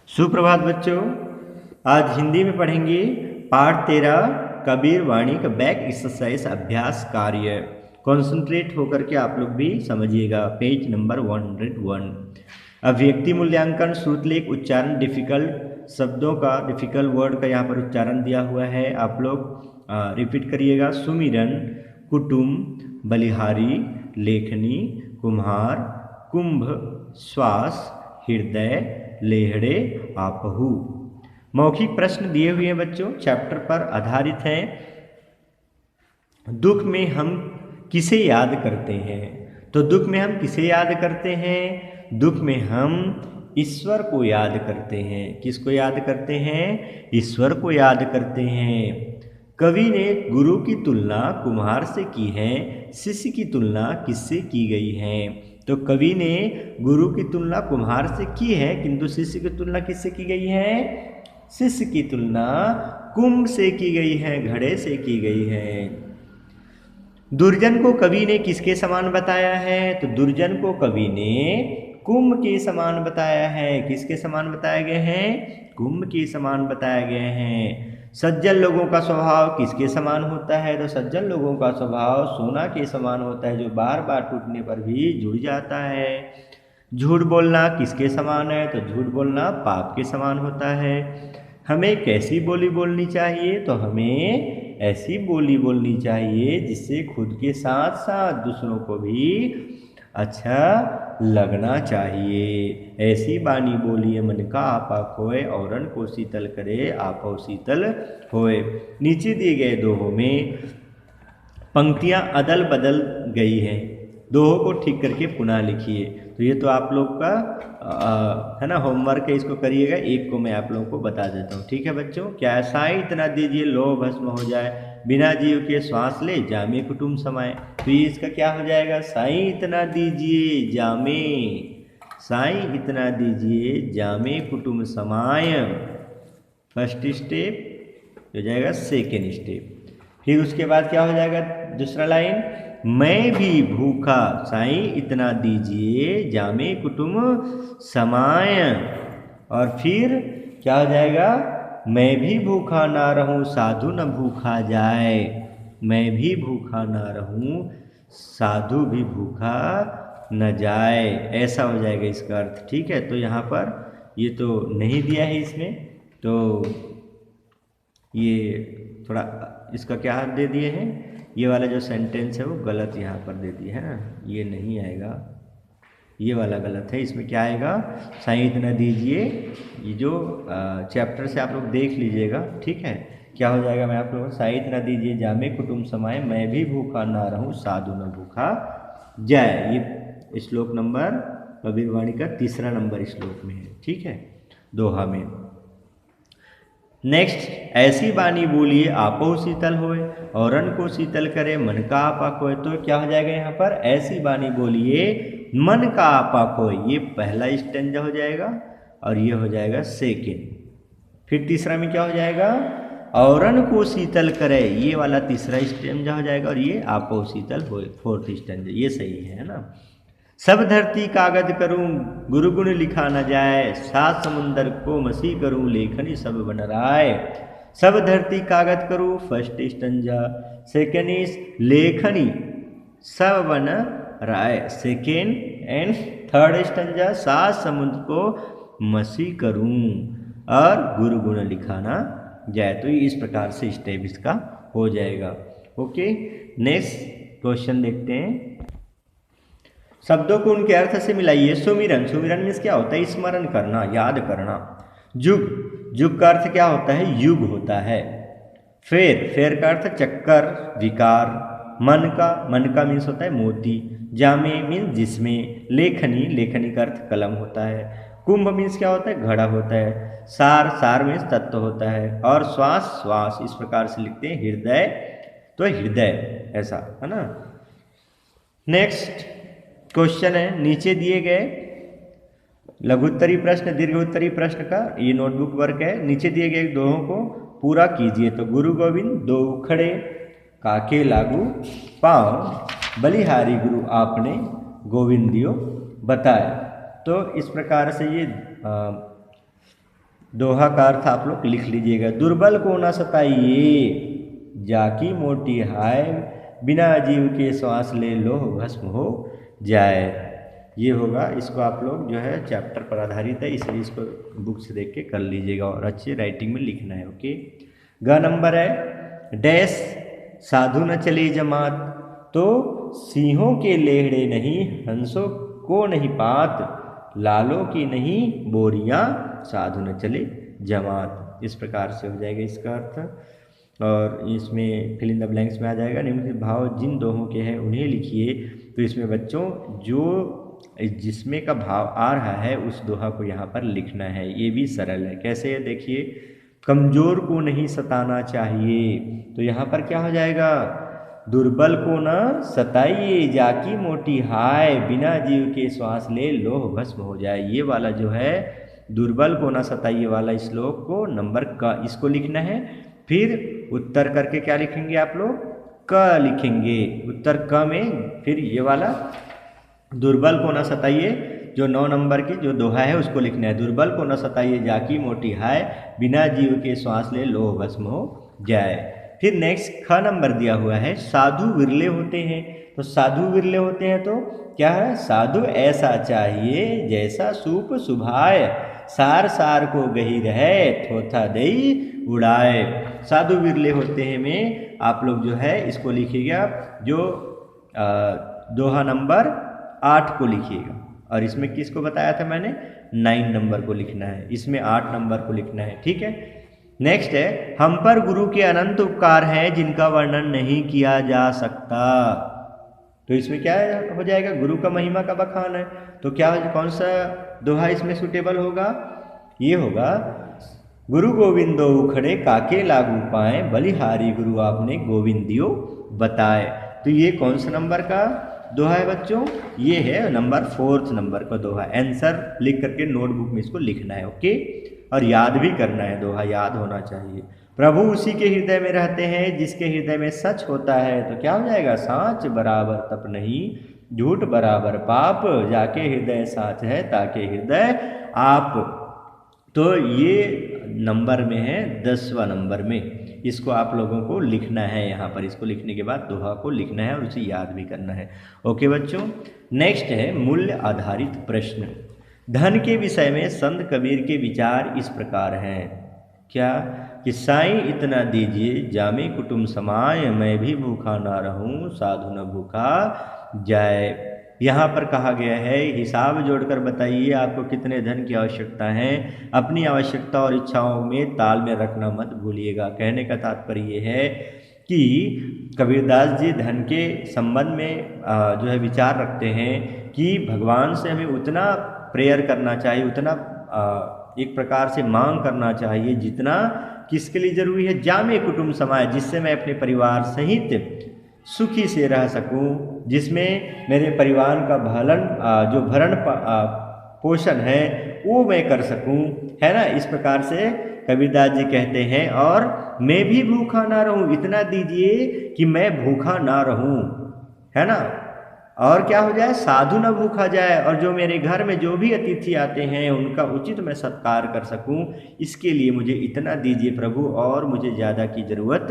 सुप्रभात बच्चों, आज हिंदी में पढ़ेंगे पाठ 13 कबीर वाणी का बैक एक्सरसाइज अभ्यास कार्य। कॉन्सेंट्रेट होकर के आप लोग भी समझिएगा। Page number 101। अभिव्यक्ति मूल्यांकन श्रुतलेख उच्चारण डिफिकल्ट शब्दों का डिफिकल्ट वर्ड का यहाँ पर उच्चारण दिया हुआ है। आप लोग रिपीट करिएगा। सुमिरन, कुटुम्ब, बलिहारी, लेखनी, कुम्हार, कुंभ, श्वास, हृदय, लेहड़े, आपहू। मौखिक प्रश्न दिए हुए हैं बच्चों, चैप्टर पर आधारित हैं। दुख में हम किसे याद करते हैं? तो दुख में हम किसे याद करते हैं? दुख में हम ईश्वर को याद करते हैं। किसको याद करते हैं? ईश्वर को याद करते हैं। कवि ने गुरु की तुलना कुम्हार से की है, शिष्य की तुलना किससे की गई है? तो कवि ने गुरु की तुलना कुम्हार से की है, किंतु शिष्य की तुलना किससे की गई है? शिष्य की तुलना कुंभ से की गई है, घड़े से की गई है। दुर्जन को कवि ने किसके समान बताया है? तो दुर्जन को कवि ने कुंभ के समान बताया है। किसके समान बताए गए हैं? कुंभ के समान बताए गए हैं। सज्जन लोगों का स्वभाव किसके समान होता है? तो सज्जन लोगों का स्वभाव सोना के समान होता है, जो बार बार टूटने पर भी जुड़ जाता है। झूठ बोलना किसके समान है? तो झूठ बोलना पाप के समान होता है। हमें कैसी बोली बोलनी चाहिए? तो हमें ऐसी बोली बोलनी चाहिए जिससे खुद के साथ साथ दूसरों को भी अच्छा लगना चाहिए। ऐसी बानी बोलिए मन का आपा खोए, औरन को शीतल करे आपो शीतल होए। नीचे दिए गए दोहों में पंक्तियां अदल बदल गई हैं। दोहों को ठीक करके पुनः लिखिए। तो ये तो आप लोग का है ना, होमवर्क है, इसको करिएगा। एक को मैं आप लोगों को बता देता हूँ, ठीक है बच्चों? क्या? साई इतना दीजिए लो भस्म हो जाए, बिना जीव के श्वास ले जामे कुटुम्ब समाए। तो ये इसका क्या हो जाएगा? साई इतना दीजिए जामे, साई इतना दीजिए जामे कुटुम्ब समाय। फर्स्ट स्टेप हो जाएगा सेकेंड स्टेप। फिर उसके बाद क्या हो जाएगा? दूसरा लाइन, मैं भी भूखा साईं इतना दीजिए जामे कुटुम्ब समाय। और फिर क्या हो जाएगा? मैं भी भूखा ना रहूं साधु न भूखा जाए। मैं भी भूखा ना रहूं साधु भी भूखा न जाए। ऐसा हो जाएगा इसका अर्थ, ठीक है? तो यहाँ पर ये तो नहीं दिया है इसमें, तो ये थोड़ा इसका क्या हाथ दे दिए हैं, ये वाला जो सेंटेंस है वो गलत यहाँ पर दे दिया है ना, ये नहीं आएगा, ये वाला गलत है। इसमें क्या आएगा? साईं इतना दीजिए। ये जो चैप्टर से आप लोग देख लीजिएगा, ठीक है? क्या हो जाएगा? मैं आप लोगों को साईं इतना दीजिए जामे कुटुम्ब समाए, मैं भी भूखा ना रहूं साधु न भूखा जाए। ये श्लोक नंबर कबीर वाणी का तीसरा नंबर श्लोक में है, ठीक है, दोहा में। नेक्स्ट, ऐसी बानी बोलिए आपो शीतल होए, औरन को शीतल करे मन का आपा खोए। तो क्या हो जाएगा यहाँ पर? ऐसी बानी बोलिए मन का आपा खोए, ये पहला स्टेंजा हो जाएगा और ये हो जाएगा सेकेंड। फिर तीसरा में क्या हो जाएगा? औरन को शीतल करे, ये वाला तीसरा स्टेंजा हो जाएगा और ये आपो शीतल होए फोर्थ स्टेंजा। ये सही है ना? सब धरती कागज करूं गुरु गुण लिखा न जाए, सात समुंदर को मसी करूं लेखनी सब बन राय। सब धरती कागज करूं फर्स्ट स्टंजा, सेकेंड इज लेखनी सब बन राय, सेकेंड एंड थर्ड स्टंजा सात समुद्र को मसी करूं और गुरु गुण लिखाना जाए। तो इस प्रकार से स्टेप इसका हो जाएगा। ओके, नेक्स्ट क्वेश्चन देखते हैं। शब्दों को उनके अर्थ से मिलाइए। सुमिरन, सुमिरन मीन्स क्या होता है? स्मरण करना, याद करना। जुग, जुग का अर्थ क्या होता है? युग होता है। फेर, फेर का अर्थ चक्कर, विकार। मन का मीन्स होता है मोती। जामे मीन्स जिसमें। लेखनी, लेखनी का अर्थ कलम होता है। कुंभ मीन्स क्या होता है? घड़ा होता है। सार, सार मीन्स तत्व होता है। और श्वास, श्वास इस प्रकार से लिखते हैं। हृदय, तो हृदय, ऐसा है ना? नेक्स्ट क्वेश्चन है, नीचे दिए गए लघुत्तरी प्रश्न दीर्घोत्तरी प्रश्न का ये नोटबुक वर्क है। नीचे दिए गए दोहों को पूरा कीजिए। तो गुरु गोविंद दो उखड़े काके लागू पाँव, बलिहारी गुरु आपने गोविंदियो बताए। तो इस प्रकार से ये दोहा का अर्थ आप लोग लिख लीजिएगा। दुर्बल को न सताइए, जाकी मोटी हाय, बिना जीव के श्वास ले लोह भस्म हो जाए। ये होगा, इसको आप लोग जो है चैप्टर पर आधारित है, इसलिए इसको बुक से देख के कर लीजिएगा और अच्छी राइटिंग में लिखना है। ओके। ग नंबर है डैश साधु न चले जमात, तो सिंहों के लेहड़े नहीं, हंसों को नहीं पात, लालों की नहीं बोरियां, साधु न चले जमात। इस प्रकार से हो जाएगा इसका अर्थ। और इसमें फिल इन द ब्लैंक्स में आ जाएगा निम्नलिखित भाव जिन दोहों के हैं उन्हें लिखिए। तो इसमें बच्चों जो जिसमें का भाव आ रहा है उस दोहा को यहाँ पर लिखना है। ये भी सरल है। कैसे है देखिए, कमजोर को नहीं सताना चाहिए, तो यहाँ पर क्या हो जाएगा, दुर्बल को न सताइए, जाकी मोटी हाय, बिना जीव के श्वास ले लोह भस्म हो जाए। ये वाला जो है दुर्बल को न सताइए वाला श्लोक को नंबर का इसको लिखना है। फिर उत्तर करके क्या लिखेंगे आप लोग, क लिखेंगे। उत्तर क में फिर ये वाला दुर्बल को न सताइए जो 9 नंबर की जो दोहा है उसको लिखना है। दुर्बल को न सताइए, जाकी मोटी हाय, बिना जीव के श्वास ले लोह भस्म हो जाए। फिर नेक्स्ट ख नंबर दिया हुआ है साधु विरले होते हैं। तो साधु विरले होते हैं तो क्या है, साधु ऐसा चाहिए जैसा सूप सुभाए, सार सार को गही रहे, थोथा दई उड़ाए। साधु विरले होते हैं में आप लोग जो है इसको लिखिएगा, जो दोहा नंबर 8 को लिखिएगा। और इसमें किसको बताया था मैंने, 9 नंबर को लिखना है, इसमें 8 नंबर को लिखना है। ठीक है। नेक्स्ट है हम पर गुरु के अनंत उपकार हैं जिनका वर्णन नहीं किया जा सकता। तो इसमें क्या हो जाएगा, गुरु का महिमा का बखान है। तो क्या कौन सा दोहा इसमें सुटेबल होगा, ये होगा गुरु गोविंदो उखड़े काके लागू पाए, बलिहारी गुरु आपने गोविंदियो बताए। तो ये कौन सा नंबर का दोहा है बच्चों, ये है नंबर 4 नंबर का दोहा। आंसर लिख करके नोटबुक में इसको लिखना है। ओके। और याद भी करना है, दोहा याद होना चाहिए। प्रभु उसी के हृदय में रहते हैं जिसके हृदय में सच होता है। तो क्या हो जाएगा, सांच बराबर तप नहीं, झूठ बराबर पाप, जाके हृदय साच है ताके हृदय आप। तो ये नंबर में है 10वां नंबर में, इसको आप लोगों को लिखना है यहाँ पर। इसको लिखने के बाद दोहा को लिखना है और उसे याद भी करना है। ओके बच्चों। नेक्स्ट है मूल्य आधारित प्रश्न। धन के विषय में संत कबीर के विचार इस प्रकार हैं, क्या कि साईं इतना दीजिए जामे कुटुंब समाय, मैं भी भूखा ना रहूं साधु न भूखा जाए। यहाँ पर कहा गया है हिसाब जोड़कर बताइए आपको कितने धन की आवश्यकता है, अपनी आवश्यकता और इच्छाओं में ताल में रखना मत भूलिएगा। कहने का तात्पर्य ये है कि कबीरदास जी धन के संबंध में जो है विचार रखते हैं कि भगवान से हमें उतना प्रेयर करना चाहिए, उतना एक प्रकार से मांग करना चाहिए जितना किसके लिए जरूरी है, जामे कुटुंब समाय, जिससे मैं अपने परिवार सहित सुखी से रह सकूं, जिसमें मेरे परिवार का जो भरण पोषण है वो मैं कर सकूं, है ना। इस प्रकार से कबीरदास जी कहते हैं और मैं भी भूखा ना रहूं, इतना दीजिए कि मैं भूखा ना रहूं, है ना। और क्या हो जाए, साधु न भूखा जाए, और जो मेरे घर में जो भी अतिथि आते हैं उनका उचित मैं सत्कार कर सकूं, इसके लिए मुझे इतना दीजिए प्रभु, और मुझे ज़्यादा की ज़रूरत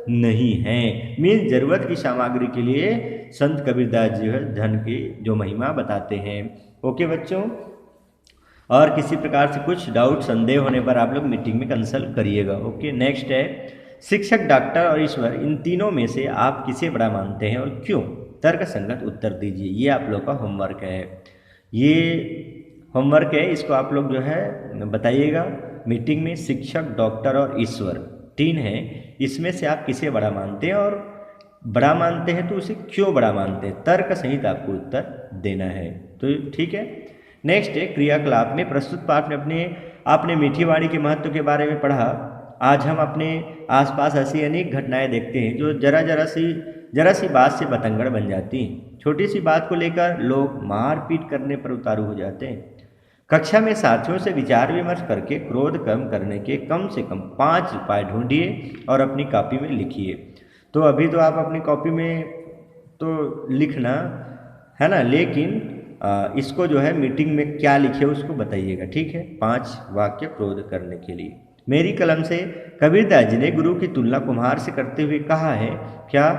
नहीं है। मीन्स ज़रूरत की सामग्री के लिए संत कबीरदास जी धन की जो महिमा बताते हैं। ओके बच्चों। और किसी प्रकार से कुछ डाउट संदेह होने पर आप लोग मीटिंग में कंसल्ट करिएगा। ओके। नेक्स्ट है शिक्षक, डॉक्टर और ईश्वर, इन तीनों में से आप किसे बड़ा मानते हैं और क्यों? तर्क संगत उत्तर दीजिए। ये आप लोग का होमवर्क है, ये होमवर्क है, इसको आप लोग जो है बताइएगा मीटिंग में। शिक्षक, डॉक्टर और ईश्वर 3 हैं, इसमें से आप किसे बड़ा मानते हैं, और बड़ा मानते हैं तो उसे क्यों बड़ा मानते हैं, तर्क सहित आपको उत्तर देना है। तो ठीक है। नेक्स्ट है क्रियाकलाप में। प्रस्तुत पाठ में आपने मीठी वाणी के महत्व के बारे में पढ़ा। आज हम अपने आसपास ऐसी अनेक घटनाएं देखते हैं जो जरा सी बात से बतंगड़ बन जाती हैं। छोटी सी बात को लेकर लोग मारपीट करने पर उतारू हो जाते हैं। कक्षा में साथियों से विचार विमर्श करके क्रोध कम करने के कम से कम 5 उपाय ढूंढिए और अपनी कॉपी में लिखिए। तो अभी तो आप अपनी कॉपी में तो लिखना है ना, लेकिन इसको जो है मीटिंग में क्या लिखे उसको बताइएगा, ठीक है। 5 वाक्य क्रोध करने के लिए। मेरी कलम से कबीरदास जी ने गुरु की तुलना कुम्हार से करते हुए कहा है, क्या?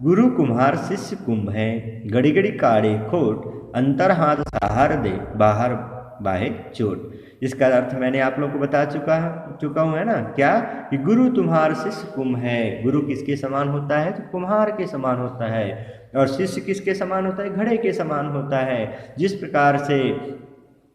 गुरु कुम्हार शिष्य कुंभ है, घड़ी घड़ी काढ़े खोट, अंतर हाथ सहार दे, बाहर बाहे चोट। इसका अर्थ मैंने आप लोगों को बता चुका हूँ, है ना, क्या कि गुरु तुम्हार शिष्य कुंभ है। गुरु किसके समान होता है? तो कुम्हार के समान होता है। और शिष्य किसके समान होता है? घड़े के समान होता है। जिस प्रकार से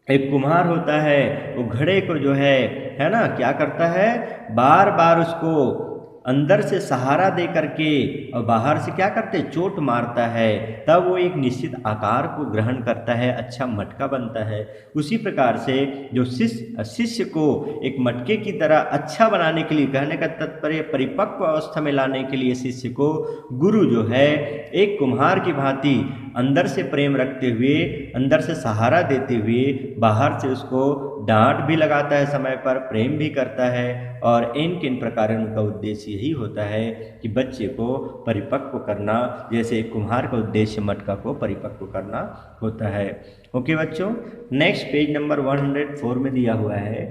एक कुम्हार होता है वो घड़े को जो है ना, क्या करता है? बार बार उसको अंदर से सहारा दे करके और बाहर से क्या करते? चोट मारता है, तब वो एक निश्चित आकार को ग्रहण करता है, अच्छा मटका बनता है। उसी प्रकार से जो शिष्य को एक मटके की तरह अच्छा बनाने के लिए, कहने का तात्पर्य परिपक्व अवस्था में लाने के लिए शिष्य को गुरु जो है एक कुम्हार की भांति अंदर से प्रेम रखते हुए, अंदर से सहारा देते हुए, बाहर से उसको डांट भी लगाता है, समय पर प्रेम भी करता है। और इन किन प्रकार का उद्देश्य यही होता है कि बच्चे को परिपक्व करना, जैसे एक कुम्हार का उद्देश्य मटका को परिपक्व करना होता है। ओके बच्चों, नेक्स्ट पेज नंबर 104 में दिया हुआ है,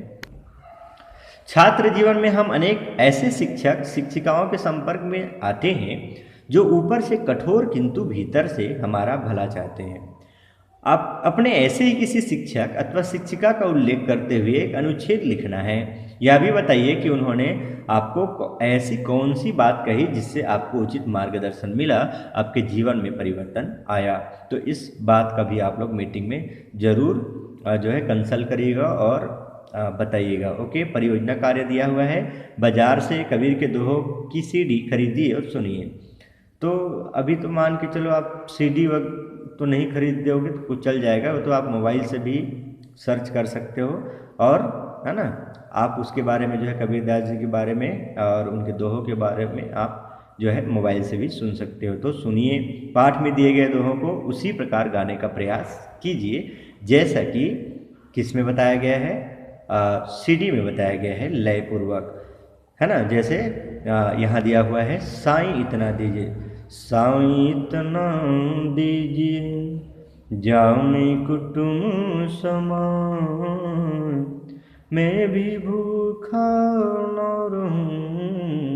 छात्र जीवन में हम अनेक ऐसे शिक्षक शिक्षिकाओं के संपर्क में आते हैं जो ऊपर से कठोर किंतु भीतर से हमारा भला चाहते हैं। आप अपने ऐसे ही किसी शिक्षक अथवा शिक्षिका का उल्लेख करते हुए एक अनुच्छेद लिखना है। यह भी बताइए कि उन्होंने आपको ऐसी कौन सी बात कही जिससे आपको उचित मार्गदर्शन मिला, आपके जीवन में परिवर्तन आया। तो इस बात का भी आप लोग मीटिंग में जरूर जो है कंसल्ट करिएगा और बताइएगा। ओके, परियोजना कार्य दिया हुआ है, बाजार से कबीर के दोहों की सीडी खरीदिए और सुनिए। तो अभी तो मान के चलो आप सीडी तो नहीं खरीद दोगे तो कुछ चल जाएगा, वो तो आप मोबाइल से भी सर्च कर सकते हो, और है ना, आप उसके बारे में जो है कबीरदास जी के बारे में और उनके दोहों के बारे में आप जो है मोबाइल से भी सुन सकते हो। तो सुनिए, पाठ में दिए गए दोहों को उसी प्रकार गाने का प्रयास कीजिए जैसा कि किस में बताया गया है, सीडी में बताया गया है, लय पूर्वक, है ना। जैसे यहाँ दिया हुआ है, साईं इतना दीजिए, साईं इतना दीजिए जाऊं कुटुम समान, मैं भी भूखा न रहूं,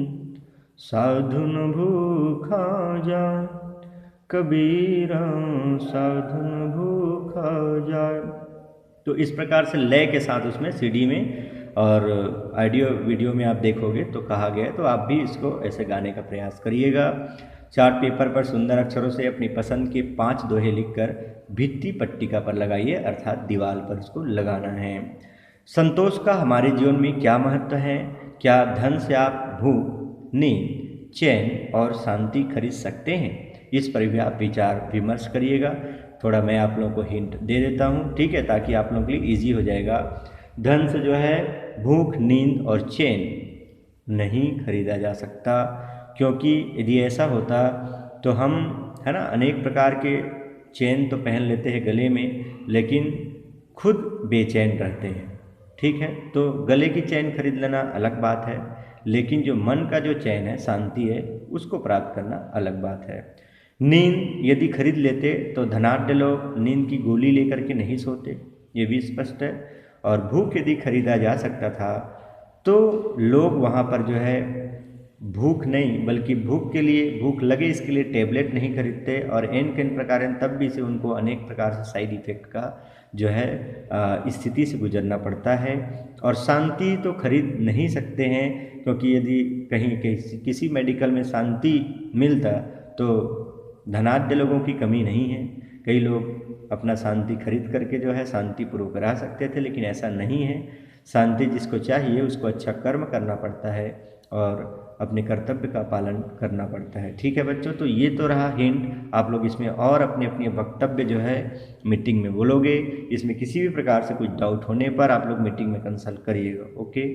साधु न भूखा जाए, कबीरा साधु न भूखा जाए। तो इस प्रकार से लय के साथ उसमें सीडी में और ऑडियो वीडियो में आप देखोगे तो कहा गया है, तो आप भी इसको ऐसे गाने का प्रयास करिएगा। चार्ट पेपर पर सुंदर अक्षरों से अपनी पसंद के 5 दोहे लिखकर भित्ति पट्टिका पर लगाइए, अर्थात दीवार पर इसको लगाना है। संतोष का हमारे जीवन में क्या महत्व है? क्या धन से आप भूख, नींद, चैन और शांति खरीद सकते हैं? इस पर भी आप विचार विमर्श करिएगा। थोड़ा मैं आप लोगों को हिंट दे देता हूँ, ठीक है, ताकि आप लोगों के लिए ईजी हो जाएगा। धन से जो है भूख, नींद और चैन नहीं खरीदा जा सकता, क्योंकि यदि ऐसा होता तो हम, है ना, अनेक प्रकार के चैन तो पहन लेते हैं गले में, लेकिन खुद बेचैन रहते हैं, ठीक है। तो गले की चैन खरीद लेना अलग बात है, लेकिन जो मन का जो चैन है, शांति है, उसको प्राप्त करना अलग बात है। नींद यदि खरीद लेते तो धनाढ्य लोग नींद की गोली लेकर के नहीं सोते, ये भी स्पष्ट है। और भूख यदि खरीदा जा सकता था तो लोग वहाँ पर जो है भूख नहीं, बल्कि भूख के लिए, भूख लगे इसके लिए टेबलेट नहीं खरीदते, और एन किन प्रकार तब भी से उनको अनेक प्रकार से साइड इफेक्ट का जो है स्थिति से गुजरना पड़ता है। और शांति तो खरीद नहीं सकते हैं, क्योंकि यदि कहीं किसी मेडिकल में शांति मिलता तो धनाढ्य लोगों की कमी नहीं है। कई लोग अपना शांति खरीद करके जो है शांतिपूर्वक रह सकते थे, लेकिन ऐसा नहीं है। शांति जिसको चाहिए उसको अच्छा कर्म करना पड़ता है और अपने कर्तव्य का पालन करना पड़ता है, ठीक है बच्चों। तो ये तो रहा हिंट, आप लोग इसमें और अपने अपने वक्तव्य जो है मीटिंग में बोलोगे। इसमें किसी भी प्रकार से कुछ डाउट होने पर आप लोग मीटिंग में कंसल्ट करिएगा। ओके।